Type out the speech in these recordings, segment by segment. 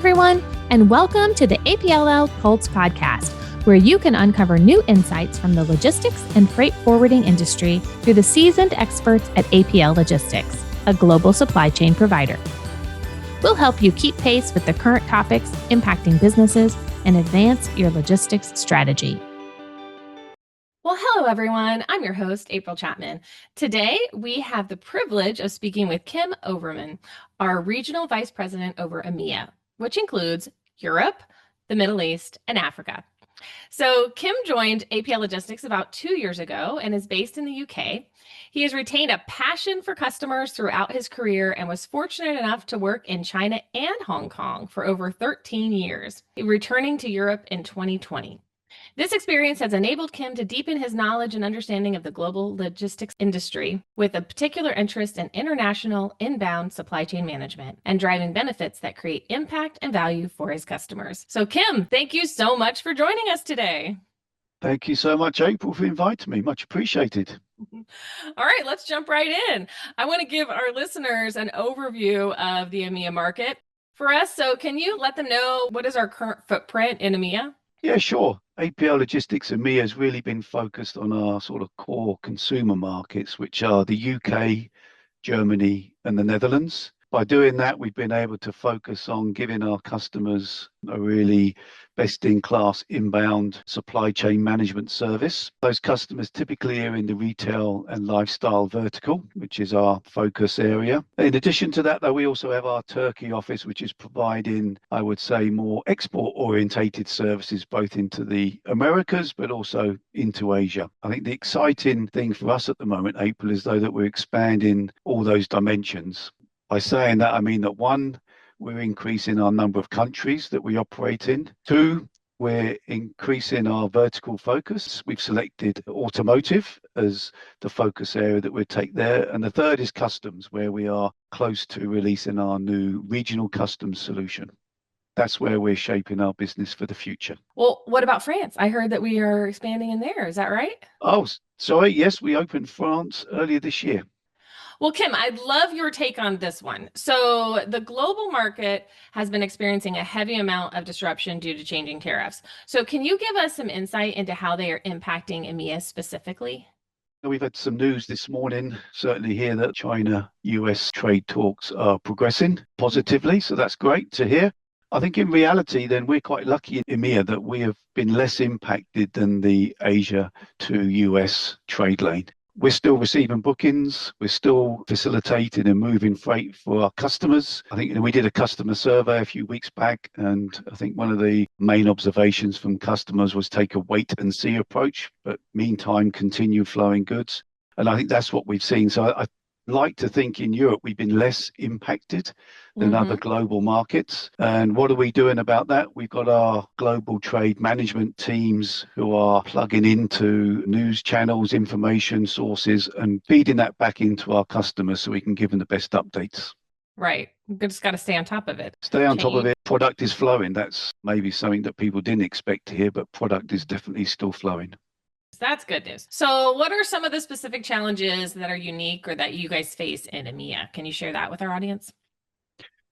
everyone, and welcome to the APL Pulse podcast, where you can uncover new insights from the logistics and freight forwarding industry through the seasoned experts at APL Logistics, a global supply chain provider. We'll help you keep pace with the current topics impacting businesses and advance your logistics strategy. Well, hello, everyone. I'm your host, April Chapman. Today, we have the privilege of speaking with Kim Overman, our Regional Vice President over EMEA, which includes Europe, the Middle East, and Africa. So Kim joined APL Logistics about 2 years ago and is based in the UK. He has retained a passion for customers throughout his career and was fortunate enough to work in China and Hong Kong for over 13 years, returning to Europe in 2020. This experience has enabled Kim to deepen his knowledge and understanding of the global logistics industry, with a particular interest in international inbound supply chain management and driving benefits that create impact and value for his customers. So Kim, thank you so much for joining us today. Thank you so much, April, for inviting me. Much appreciated. All right, let's jump right in. I want to give our listeners an overview of the EMEA market for us. So can you let them know what is our current footprint in EMEA? Yeah, sure. APL Logistics EMEA has really been focused on our sort of core consumer markets, which are the UK, Germany, and the Netherlands. By doing that, we've been able to focus on giving our customers a really best-in-class inbound supply chain management service. Those customers typically are in the retail and lifestyle vertical, which is our focus area. In addition to that, though, we also have our Turkey office, which is providing, I would say, more export-orientated services, both into the Americas, but also into Asia. I think the exciting thing for us at the moment, April, is though that we're expanding all those dimensions. By saying that, I mean that one, we're increasing our number of countries that we operate in. Two, we're increasing our vertical focus. We've selected automotive as the focus area that we'll take there. And the third is customs, where we are close to releasing our new regional customs solution. That's where we're shaping our business for the future. Well, what about France? I heard that we are expanding in there. Is that right? Oh, sorry. Yes, we opened France earlier this year. Well, Kim, I'd love your take on this one. So the global market has been experiencing a heavy amount of disruption due to changing tariffs. So can you give us some insight into how they are impacting EMEA specifically? We've had some news this morning, certainly here, that China-US trade talks are progressing positively. So that's great to hear. I think in reality, then, we're quite lucky in EMEA that we have been less impacted than the Asia to US trade lane. We're still receiving bookings. We're still facilitating and moving freight for our customers. I think we did a customer survey a few weeks back, and I think one of the main observations from customers was take a wait and see approach, but meantime, continue flowing goods. And I think that's what we've seen. So I like to think in Europe, we've been less impacted than other global markets. And what are we doing about that? We've got our global trade management teams who are plugging into news channels, information sources, and feeding that back into our customers so we can give them the best updates. Right. We just got to stay on top of it. Stay on top of it. Product is flowing. That's maybe something that people didn't expect to hear, but product is definitely still flowing. That's good news. So what are some of the specific challenges that are unique or that you guys face in EMEA? Can you share that with our audience?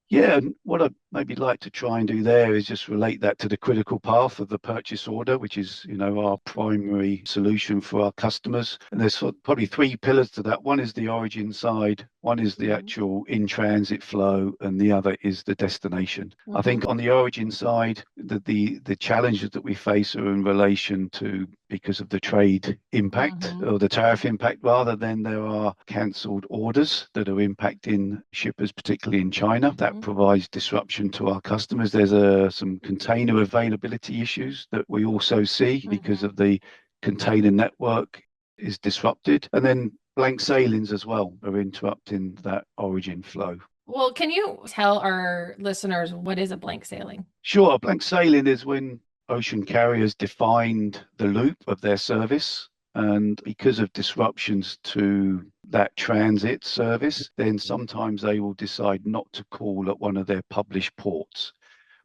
Yeah, and what I'd maybe like to try and do there is just relate that to the critical path of the purchase order, which is, our primary solution for our customers. And there's probably three pillars to that. One is the origin side, one is the actual in-transit flow, and the other is the destination. I think on the origin side, the challenges that we face are in relation to, because of the trade impact or the tariff impact, rather than there are cancelled orders that are impacting shippers, particularly in China. That provides disruption to our customers. There's some container availability issues that we also see because of the container network is disrupted. And then blank sailings as well are interrupting that origin flow. Well, can you tell our listeners what is a blank sailing? Sure. A blank sailing is when ocean carriers defined the loop of their service, and because of disruptions to that transit service, then sometimes they will decide not to call at one of their published ports.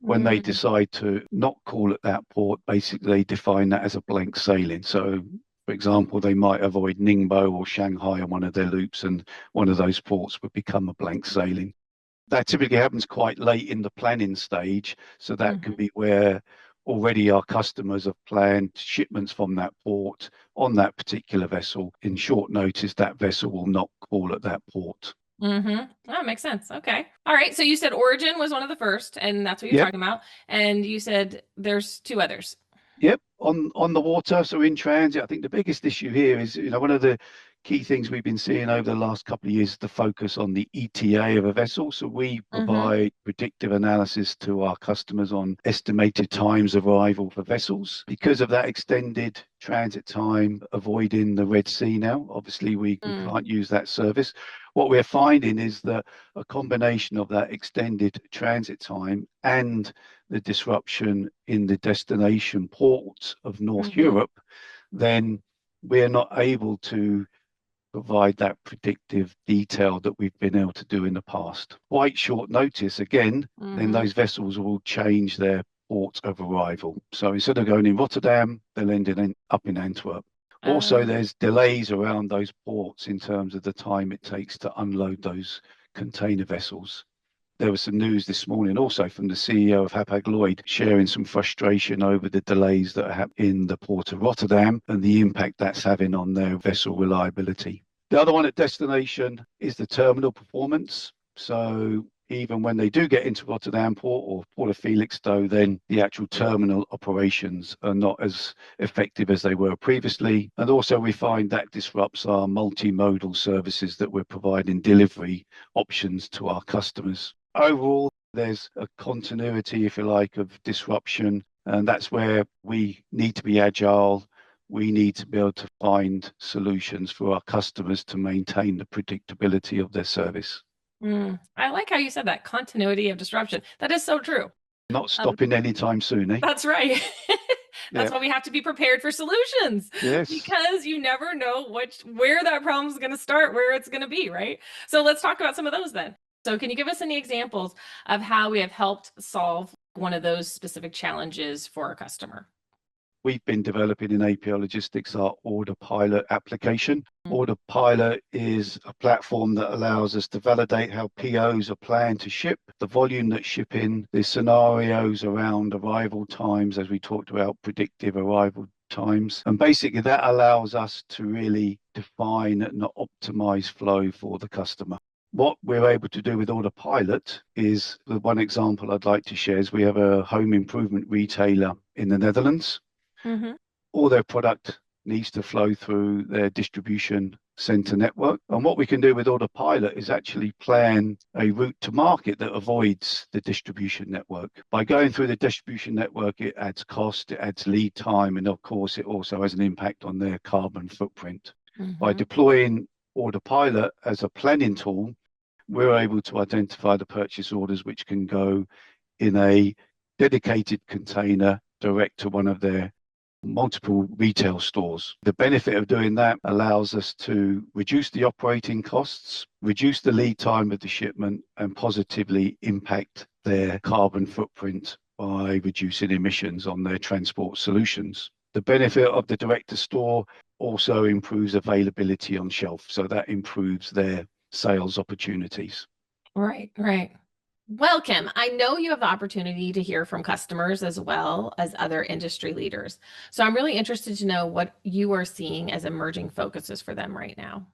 When they decide to not call at that port, basically they define that as a blank sailing. So, for example, they might avoid Ningbo or Shanghai on one of their loops, and one of those ports would become a blank sailing. That typically happens quite late in the planning stage. So that can Mhm. be where already our customers have planned shipments from that port on that particular vessel. In short notice, that vessel will not call at that port. That makes sense. Okay. All right. So you said origin was one of the first, and that's what you're Yep. talking about. And you said there's two others. Yep, on the water, so in transit, I think the biggest issue here is, one of the key things we've been seeing over the last couple of years is the focus on the ETA of a vessel. So we Mm-hmm. provide predictive analysis to our customers on estimated times of arrival for vessels. Because of that extended transit time, avoiding the Red Sea now, obviously we can't use that service. What we're finding is that a combination of that extended transit time and the disruption in the destination ports of North Mm-hmm. Europe, then we're not able to provide that predictive detail that we've been able to do in the past. Quite short notice, again, then Mm-hmm. those vessels will change their port of arrival. So instead of going in Rotterdam, they'll end up in Antwerp. Also, Oh. there's delays around those ports in terms of the time it takes to unload those container vessels. There was some news this morning also from the CEO of Hapag-Lloyd sharing some frustration over the delays that are in the port of Rotterdam and the impact that's having on their vessel reliability. The other one at destination is the terminal performance. So even when they do get into Rotterdam Port or Port of Felixstowe, then the actual terminal operations are not as effective as they were previously. And also we find that disrupts our multimodal services that we're providing delivery options to our customers. Overall, there's a continuity, if you like, of disruption, and that's where we need to be agile. We need to be able to find solutions for our customers to maintain the predictability of their service. I like how you said that continuity of disruption. That is so true. Not Um, stopping anytime soon, eh? that's right. That's Yeah. why we have to be prepared for solutions Yes. because you never know where that problem is going to start, where it's going to be, right? So let's talk about some of those then. So can you give us any examples of how we have helped solve one of those specific challenges for our customer? We've been developing in APL Logistics our OrderPilot application. Mm. OrderPilot is a platform that allows us to validate how POs are planned to ship, the volume that's shipping, the scenarios around arrival times, as we talked about predictive arrival times. And basically that allows us to really define and optimize flow for the customer. What we're able to do with OrderPilot is, the one example I'd like to share is we have a home improvement retailer in the Netherlands. Mm-hmm. All their product needs to flow through their distribution center network. And what we can do with AutoPilot is actually plan a route to market that avoids the distribution network. By going through the distribution network, it adds cost, it adds lead time, and of course, it also has an impact on their carbon footprint. By Mm-hmm. deploying AutoPilot as a planning tool, we're able to identify the purchase orders which can go in a dedicated container direct to one of their multiple retail stores. The benefit of doing that allows us to reduce the operating costs, reduce the lead time of the shipment, and positively impact their carbon footprint by reducing emissions on their transport solutions. The benefit of the direct to store also improves availability on shelf, so that improves their sales opportunities. Right, right. Well, Kim, I know you have the opportunity to hear from customers as well as other industry leaders. So I'm really interested to know what you are seeing as emerging focuses for them right now.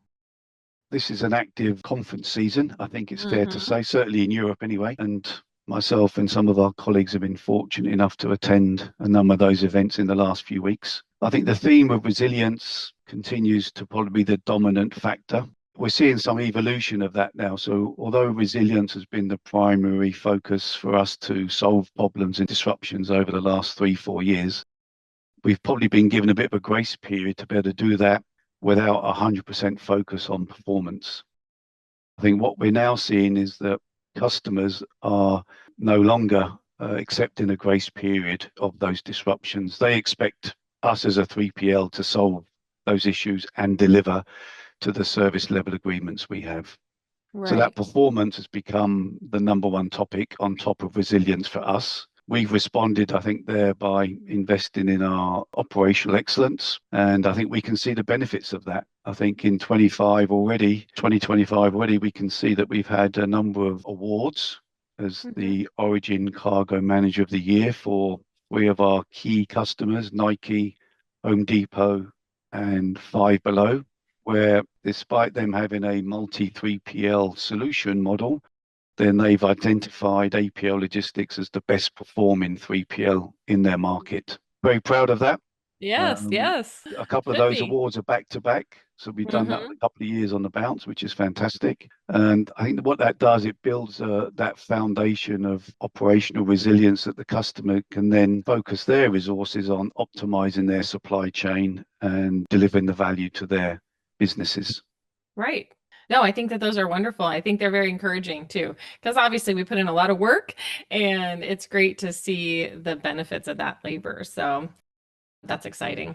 This is an active conference season, I think it's fair to Mm-hmm. say, certainly in Europe anyway. And myself and some of our colleagues have been fortunate enough to attend a number of those events in the last few weeks. I think the theme of resilience continues to probably be the dominant factor. We're seeing some evolution of that now. So although resilience has been the primary focus for us to solve problems and disruptions over the last 3-4 years, we've probably been given a bit of a grace period to be able to do that without 100% focus on performance. I think what we're now seeing is that customers are no longer accepting a grace period of those disruptions. They expect us as a 3PL to solve those issues and deliver to the service level agreements we have. So that Right. performance has become the number one topic on top of resilience for us. We've responded, I think, there by investing in our operational excellence. And I think we can see the benefits of that. I think in 2025 already, we can see that we've had a number of awards as the Origin Cargo Manager of the Year for 3 of our key customers, Nike, Home Depot, and Five Below, where despite them having a multi 3PL solution model, then they've identified APL Logistics as the best performing 3PL in their market. Very proud of that. Yes. A couple of those awards are back to back. So we've done that a couple of years on the bounce, which is fantastic. And I think what that does, it builds that foundation of operational resilience that the customer can then focus their resources on optimizing their supply chain and delivering the value to their businesses. Right. No, I think that those are wonderful. I think they're very encouraging too, because obviously we put in a lot of work and it's great to see the benefits of that labor. So that's exciting.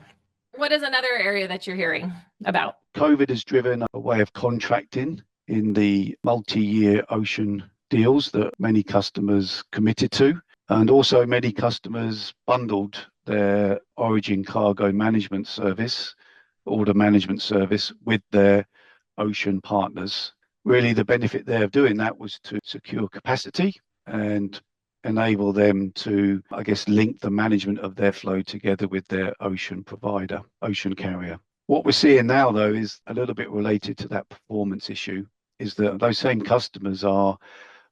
What is another area that you're hearing about? COVID has driven a way of contracting in the multi-year ocean deals that many customers committed to. And also many customers bundled their Origin Cargo Management Service, order management service, with their ocean partners. Really, the benefit there of doing that was to secure capacity and enable them to, I guess, link the management of their flow together with their ocean provider, ocean carrier. What we're seeing now, though, is a little bit related to that performance issue, is that those same customers are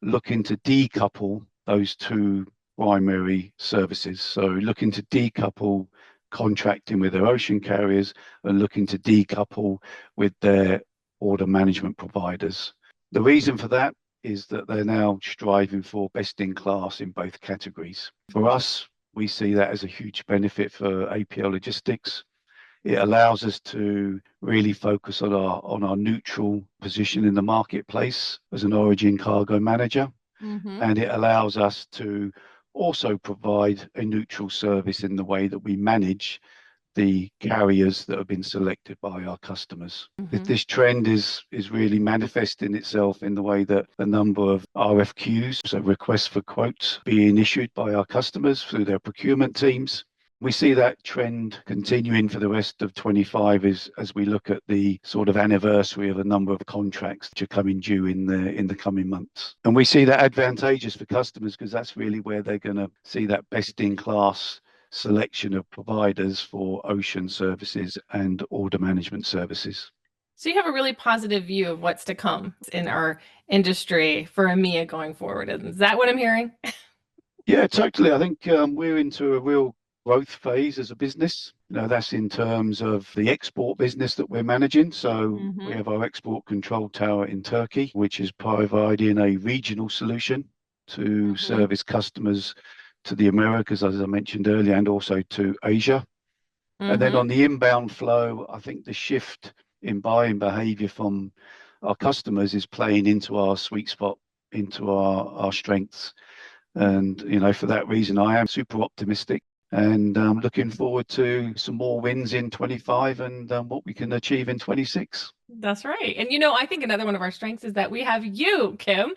looking to decouple those 2 primary services. So looking to decouple contracting with their ocean carriers and looking to decouple with their order management providers. The reason for that is that they're now striving for best in class in both categories. For us, we see that as a huge benefit for APL Logistics. It allows us to really focus on our neutral position in the marketplace as an Origin Cargo Manager. And it allows us to also provide a neutral service in the way that we manage the carriers that have been selected by our customers. This trend is really manifesting itself in the way that the number of RFQs, so requests for quotes, being issued by our customers through their procurement teams. We see that trend continuing for the rest of 25 as we look at the sort of anniversary of a number of contracts which are coming due in the coming months. And we see that advantageous for customers because that's really where they're going to see that best in class selection of providers for ocean services and order management services. So you have a really positive view of what's to come in our industry for EMEA going forward. Is that what I'm hearing? Yeah, totally. I think we're into a real growth phase as a business. That's in terms of the export business that we're managing. So we have our export control tower in Turkey, which is providing a regional solution to service customers to the Americas, as I mentioned earlier, and also to Asia. And then on the inbound flow, I think the shift in buying behavior from our customers is playing into our sweet spot, into our strengths. And, for that reason, I am super optimistic and looking forward to some more wins in 25 and what we can achieve in 26. That's right. And I think another one of our strengths is that we have you, Kim,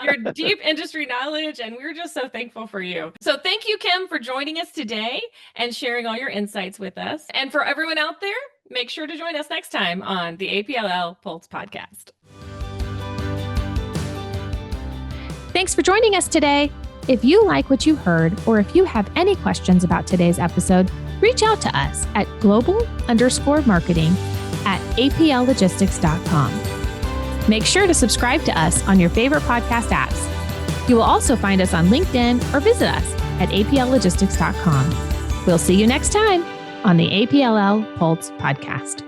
your deep industry knowledge, and we're just so thankful for you. So thank you, Kim, for joining us today and sharing all your insights with us. And for everyone out there, make sure to join us next time on the APLL Pulse Podcast. Thanks for joining us today. If you like what you heard, or if you have any questions about today's episode, reach out to us at global_marketing@apllogistics.com. Make sure to subscribe to us on your favorite podcast apps. You will also find us on LinkedIn or visit us at apllogistics.com. We'll see you next time on the APLL Pulse Podcast.